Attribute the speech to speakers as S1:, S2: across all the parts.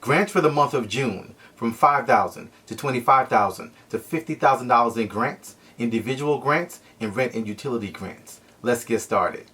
S1: Grants for the month of June from $5,000 to $25,000 to $50,000 in grants, individual grants, and rent and utility grants. Let's get started.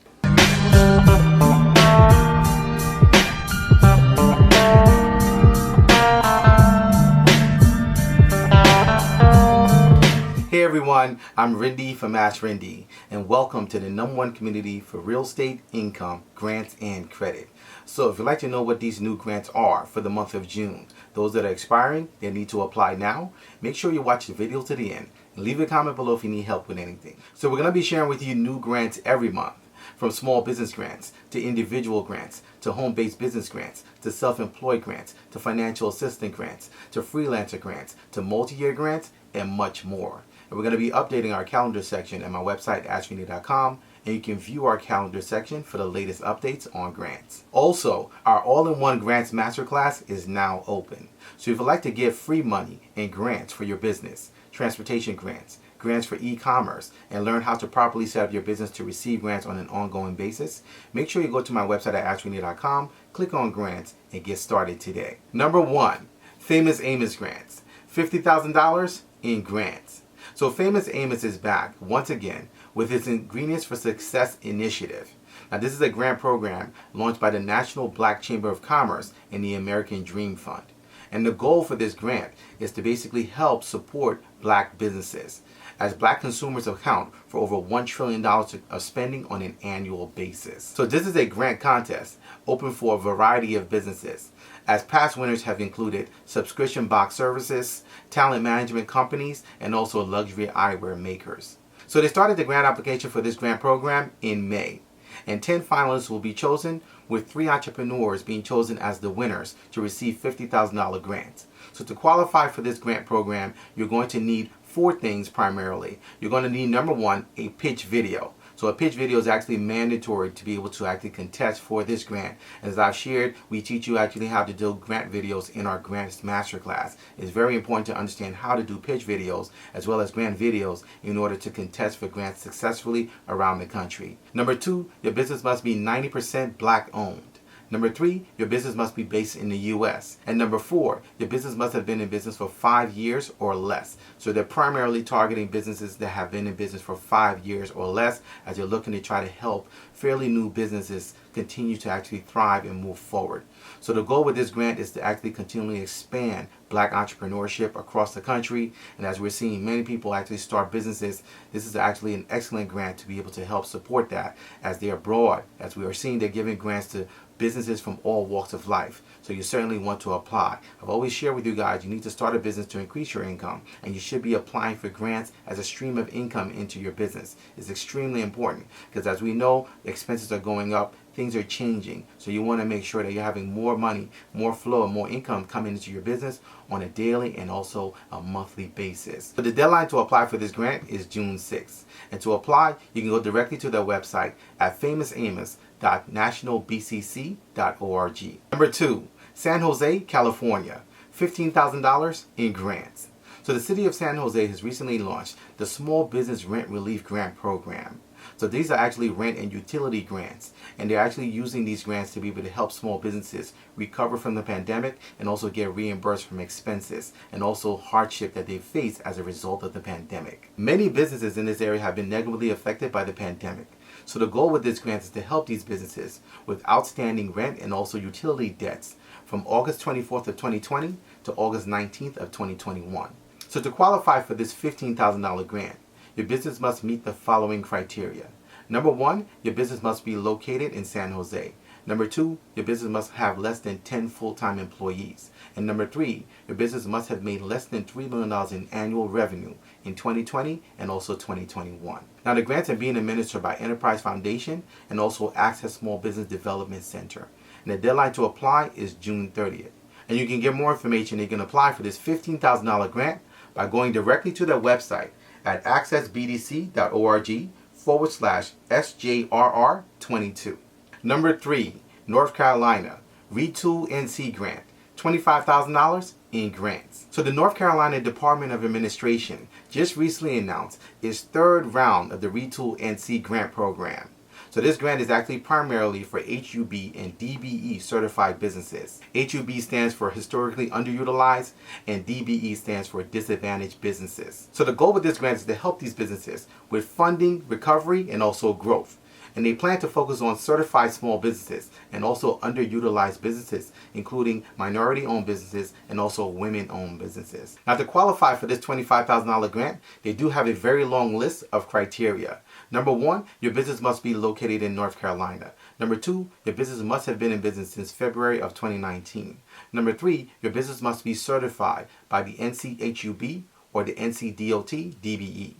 S1: Hey everyone, I'm Rinde from AskRinde, and welcome to the #1 community for real estate, income, grants, and credit. So if you'd like to know what these new grants are for the month of June, those that are expiring, they need to apply now. Make sure you watch the video to the end and leave a comment below if you need help with anything. So we're going to be sharing with you new grants every month, from small business grants to individual grants to home-based business grants to self-employed grants to financial assistant grants to freelancer grants to multi-year grants and much more. And we're going to be updating our calendar section at my website, AskRinde.com, and you can view our calendar section for the latest updates on grants. Also, our all-in-one grants masterclass is now open. So if you'd like to get free money and grants for your business, transportation grants, grants for e-commerce, and learn how to properly set up your business to receive grants on an ongoing basis, make sure you go to my website at AskRinde.com, click on grants, and get started today. Number 1, Famous AMOS grants, $50,000 in grants. So Famous AMOS is back once again with its Ingredients for Success initiative. Now this is a grant program launched by the National Black Chamber of Commerce and the American Dream Fund. And the goal for this grant is to basically help support black businesses, as black consumers account for over $1 trillion of spending on an annual basis. So this is a grant contest open for a variety of businesses, as past winners have included subscription box services, talent management companies, and also luxury eyewear makers. So they started the grant application for this grant program in May, and 10 finalists will be chosen, with 3 entrepreneurs being chosen as the winners to receive $50,000 grants. So to qualify for this grant program, you're going to need 4 things primarily. You're going to need, number 1, a pitch video. So a pitch video is actually mandatory to be able to actually contest for this grant. As I've shared, we teach you actually how to do grant videos in our grants masterclass. It's very important to understand how to do pitch videos as well as grant videos in order to contest for grants successfully around the country. Number 2, your business must be 90% black owned. Number 3, your business must be based in the U.S. And number 4, your business must have been in business for 5 years or less. So they're primarily targeting businesses that have been in business for 5 years or less, as you're looking to try to help fairly new businesses continue to actually thrive and move forward. So the goal with this grant is to actually continually expand black entrepreneurship across the country. And as we're seeing many people actually start businesses, this is actually an excellent grant to be able to help support that as they're abroad. As we are seeing, they're giving grants to businesses from all walks of life. So you certainly want to apply. I've always shared with you guys, you need to start a business to increase your income, and you should be applying for grants as a stream of income into your business. It's extremely important because, as we know, expenses are going up, things are changing. So you want to make sure that you're having more money, more flow, and more income coming into your business on a daily and also a monthly basis. But the deadline to apply for this grant is June 6th. And to apply, you can go directly to their website at famousamos.nationalbcc.org. Number 2, San Jose, California, $15,000 in grants. So the city of San Jose has recently launched the Small Business Rent Relief Grant Program. So these are actually rent and utility grants, and they're actually using these grants to be able to help small businesses recover from the pandemic and also get reimbursed from expenses and also hardship that they face as a result of the pandemic. Many businesses in this area have been negatively affected by the pandemic. So the goal with this grant is to help these businesses with outstanding rent and also utility debts from August 24th of 2020 to August 19th of 2021. So to qualify for this $15,000 grant, your business must meet the following criteria. Number 1, your business must be located in San Jose. Number 2, your business must have less than 10 full-time employees. And number 3, your business must have made less than $3 million in annual revenue in 2020 and also 2021. Now the grants are being administered by Enterprise Foundation and also Access Small Business Development Center. And the deadline to apply is June 30th. And you can get more information. You can apply for this $15,000 grant by going directly to their website at accessbdc.org/SJRR22. Number 3, North Carolina, RETOOLNC grant, $25,000 in grants. So the North Carolina Department of Administration just recently announced its 3rd round of the RETOOLNC grant program. So this grant is actually primarily for HUB and DBE certified businesses. HUB stands for historically underutilized and DBE stands for disadvantaged businesses. So the goal with this grant is to help these businesses with funding, recovery, and also growth. And they plan to focus on certified small businesses and also underutilized businesses, including minority-owned businesses and also women-owned businesses. Now, to qualify for this $25,000 grant, they do have a very long list of criteria. Number one, your business must be located in North Carolina. Number two, your business must have been in business since February of 2019. Number three, your business must be certified by the NCHUB or the NCDOT DBE.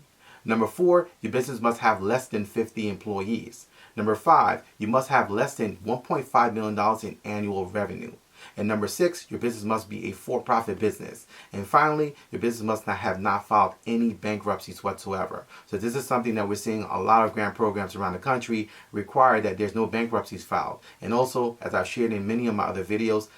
S1: Number four, your business must have less than 50 employees. Number five, you must have less than $1.5 million in annual revenue. And number six, your business must be a for-profit business. And finally, your business must not have filed any bankruptcies whatsoever. So this is something that we're seeing a lot of grant programs around the country require that there's no bankruptcies filed. And also, as I've shared in many of my other videos,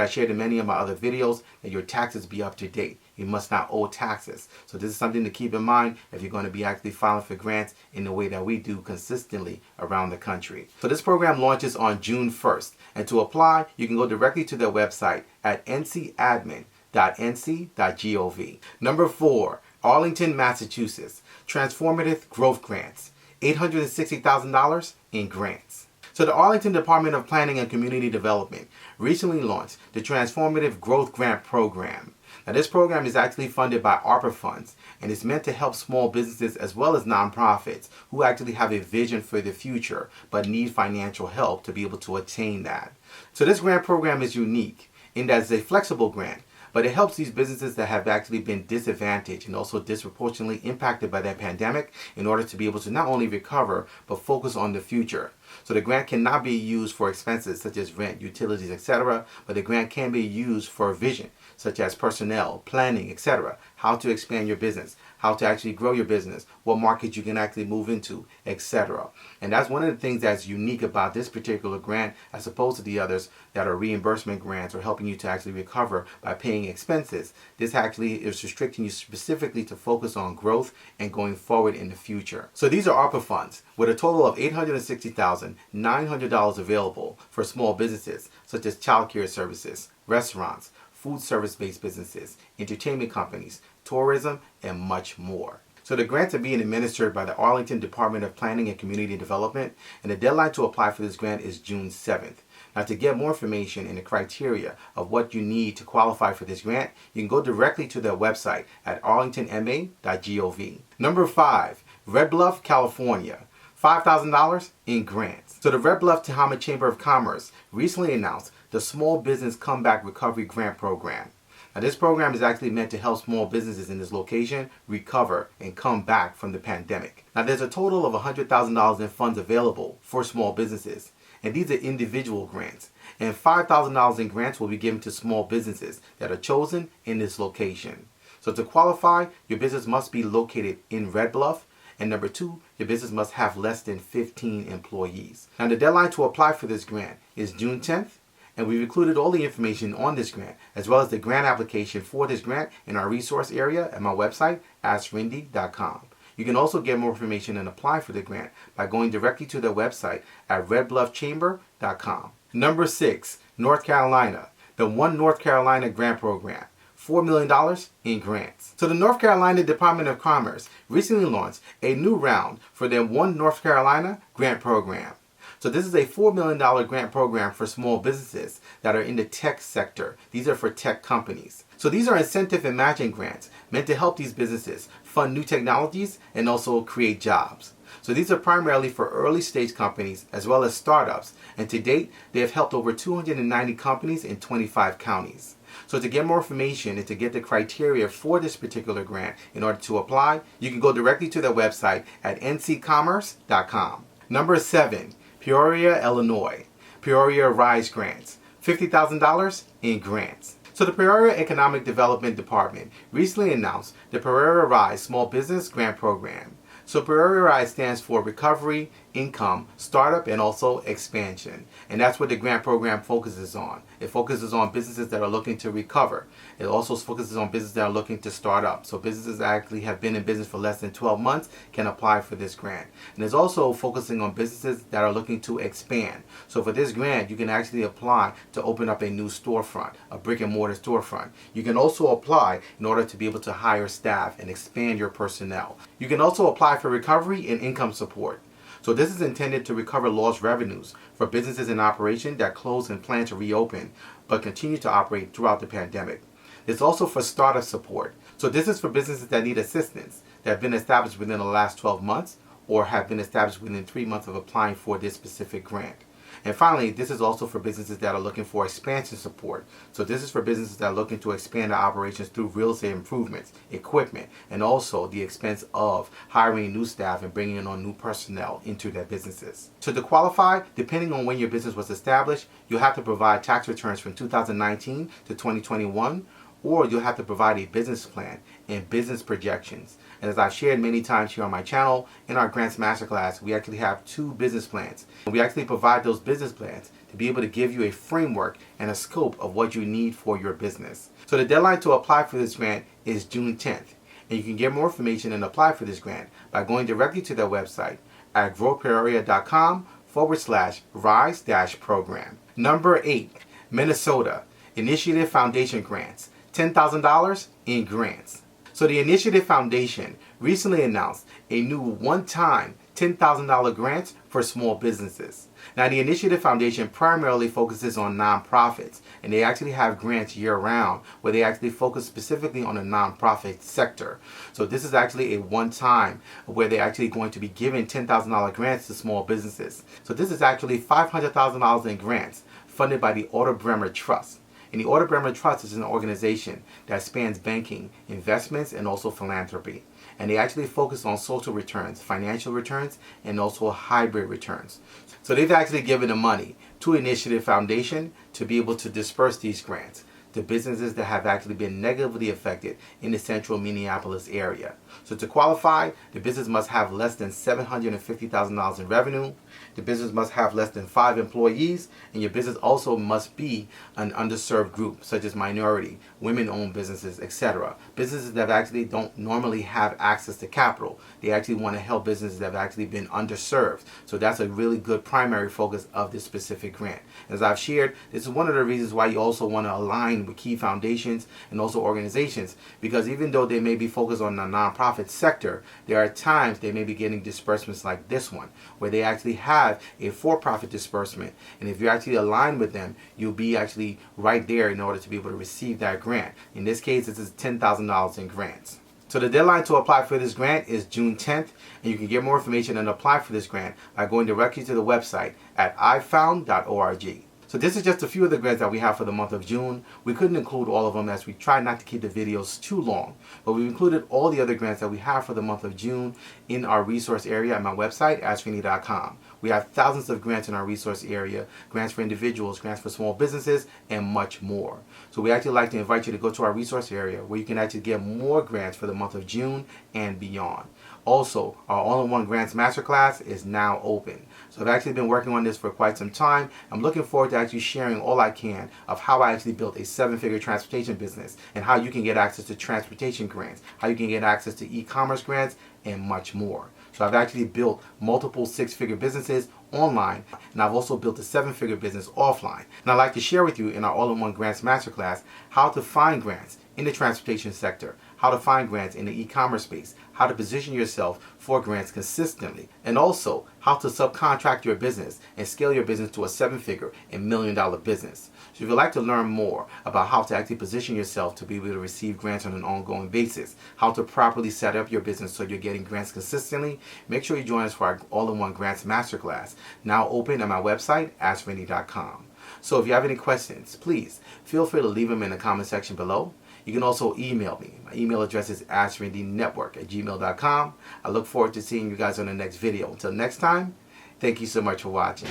S1: that your taxes be up to date. You must not owe taxes. So this is something to keep in mind if you're going to be actually filing for grants in the way that we do consistently around the country. So this program launches on June 1st. And to apply, you can go directly to their website at ncadmin.nc.gov. Number 4, Arlington, Massachusetts. Transformative Growth Grants. $860,000 in grants. So the Arlington Department of Planning and Community Development recently launched the Transformative Growth Grant Program. Now this program is actually funded by ARPA funds and is meant to help small businesses as well as nonprofits who actually have a vision for the future but need financial help to be able to attain that. So this grant program is unique in that it's a flexible grant, but it helps these businesses that have actually been disadvantaged and also disproportionately impacted by that pandemic in order to be able to not only recover but focus on the future. So the grant cannot be used for expenses such as rent, utilities, etc., but the grant can be used for vision such as personnel, planning, etc., how to expand your business, how to actually grow your business, what markets you can actually move into, etc. And that's one of the things that's unique about this particular grant as opposed to the others that are reimbursement grants or helping you to actually recover by paying expenses. This actually is restricting you specifically to focus on growth and going forward in the future. So these are ARPA funds with a total of $860,900 available for small businesses such as childcare services, restaurants, food service-based businesses, entertainment companies, tourism, and much more. So the grants are being administered by the Arlington Department of Planning and Community Development, and the deadline to apply for this grant is June 7th. Now to get more information and the criteria of what you need to qualify for this grant, you can go directly to their website at arlingtonma.gov. Number 5, Red Bluff, California. $5,000 in grants. So the Red Bluff Tehama Chamber of Commerce recently announced the Small Business Comeback Recovery Grant Program. Now this program is actually meant to help small businesses in this location recover and come back from the pandemic. Now there's a total of $100,000 in funds available for small businesses, and these are individual grants. And $5,000 in grants will be given to small businesses that are chosen in this location. So to qualify, your business must be located in Red Bluff. And number 2, your business must have less than 15 employees. Now the deadline to apply for this grant is June 10th, and we've included all the information on this grant, as well as the grant application for this grant in our resource area at my website, AskRinde.com. You can also get more information and apply for the grant by going directly to their website at redbluffchamber.com. Number 6, North Carolina, the One North Carolina Grant Program. $4 million in grants. So the North Carolina Department of Commerce recently launched a new round for their One North Carolina Grant Program. So this is a $4 million grant program for small businesses that are in the tech sector. These are for tech companies. So these are incentive and matching grants meant to help these businesses fund new technologies and also create jobs. So these are primarily for early stage companies as well as startups, and to date they have helped over 290 companies in 25 counties. So to get more information and to get the criteria for this particular grant in order to apply, you can go directly to their website at ncommerce.com. Number 7, Peoria, Illinois. Peoria Rise Grants. $50,000 in grants. So the Peoria Economic Development Department recently announced the Peoria Rise Small Business Grant Program. So Peoria Rise stands for Recovery, income, startup, and also expansion. And that's what the grant program focuses on. It focuses on businesses that are looking to recover. It also focuses on businesses that are looking to start up. So businesses that actually have been in business for less than 12 months can apply for this grant. And it's also focusing on businesses that are looking to expand. So for this grant, you can actually apply to open up a new storefront, a brick and mortar storefront. You can also apply in order to be able to hire staff and expand your personnel. You can also apply for recovery and income support. So this is intended to recover lost revenues for businesses in operation that close and plan to reopen but continue to operate throughout the pandemic. It's also for startup support. So this is for businesses that need assistance that have been established within the last 12 months or have been established within 3 months of applying for this specific grant. And finally, this is also for businesses that are looking for expansion support. So this is for businesses that are looking to expand their operations through real estate improvements, equipment, and also the expense of hiring new staff and bringing on new personnel into their businesses. So to qualify, depending on when your business was established, you'll have to provide tax returns from 2019 to 2021, or you'll have to provide a business plan and business projections. And as I've shared many times here on my channel, in our Grants Masterclass, we actually have 2 business plans. And we actually provide those business plans to be able to give you a framework and a scope of what you need for your business. So the deadline to apply for this grant is June 10th. And you can get more information and apply for this grant by going directly to their website at growpeoria.com/rise-program. Number 8, Minnesota Initiative Foundation Grants. $10,000 in grants. So the Initiative Foundation recently announced a new one-time $10,000 grants for small businesses. Now the Initiative Foundation primarily focuses on nonprofits, and they actually have grants year-round where they actually focus specifically on the nonprofit sector. So this is actually a one-time where they're actually going to be giving $10,000 grants to small businesses. So this is actually $500,000 in grants funded by the Otto Bremer Trust. And the Otto Bremer Trust is an organization that spans banking, investments, and also philanthropy. And they actually focus on social returns, financial returns, and also hybrid returns. So they've actually given the money to Initiative Foundation to be able to disperse these grants to businesses that have actually been negatively affected in the central Minneapolis area. So to qualify, the business must have less than $750,000 in revenue. The business must have less than 5 employees, and your business also must be an underserved group, such as minority, women-owned businesses, etc. Businesses that actually don't normally have access to capital. They actually want to help businesses that have actually been underserved. So that's a really good primary focus of this specific grant. As I've shared, this is one of the reasons why you also want to align with key foundations and also organizations, because even though they may be focused on the nonprofit sector, there are times they may be getting disbursements like this one, where they actually have a for-profit disbursement, and if you're actually aligned with them, you'll be actually right there in order to be able to receive that grant. In this case, this is $10,000 in grants. So the deadline to apply for this grant is June 10th, and you can get more information and apply for this grant by going directly to the website at ifound.org. So this is just a few of the grants that we have for the month of June. We couldn't include all of them as we try not to keep the videos too long, but we've included all the other grants that we have for the month of June in our resource area at my website, AskRinde.com. We have thousands of grants in our resource area, grants for individuals, grants for small businesses, and much more. So we actually like to invite you to go to our resource area where you can actually get more grants for the month of June and beyond. Also, our All-in-One Grants Masterclass is now open. So I've actually been working on this for quite some time. I'm looking forward to actually sharing all I can of how I actually built a 7-figure transportation business and how you can get access to transportation grants, how you can get access to e-commerce grants, and much more. So I've actually built multiple 6-figure businesses online, and I've also built a 7-figure business offline. And I'd like to share with you in our All-in-One Grants Masterclass how to find grants in the transportation sector, how to find grants in the e-commerce space, how to position yourself for grants consistently, and also how to subcontract your business and scale your business to a 7-figure and million-dollar business. So if you'd like to learn more about how to actually position yourself to be able to receive grants on an ongoing basis, how to properly set up your business so you're getting grants consistently, make sure you join us for our All-in-One Grants Masterclass, now open at my website, AskRinde.com. So if you have any questions, please feel free to leave them in the comment section below. You can also email me. My email address is AskRindeNetwork@gmail.com. I look forward to seeing you guys on the next video. Until next time, thank you so much for watching.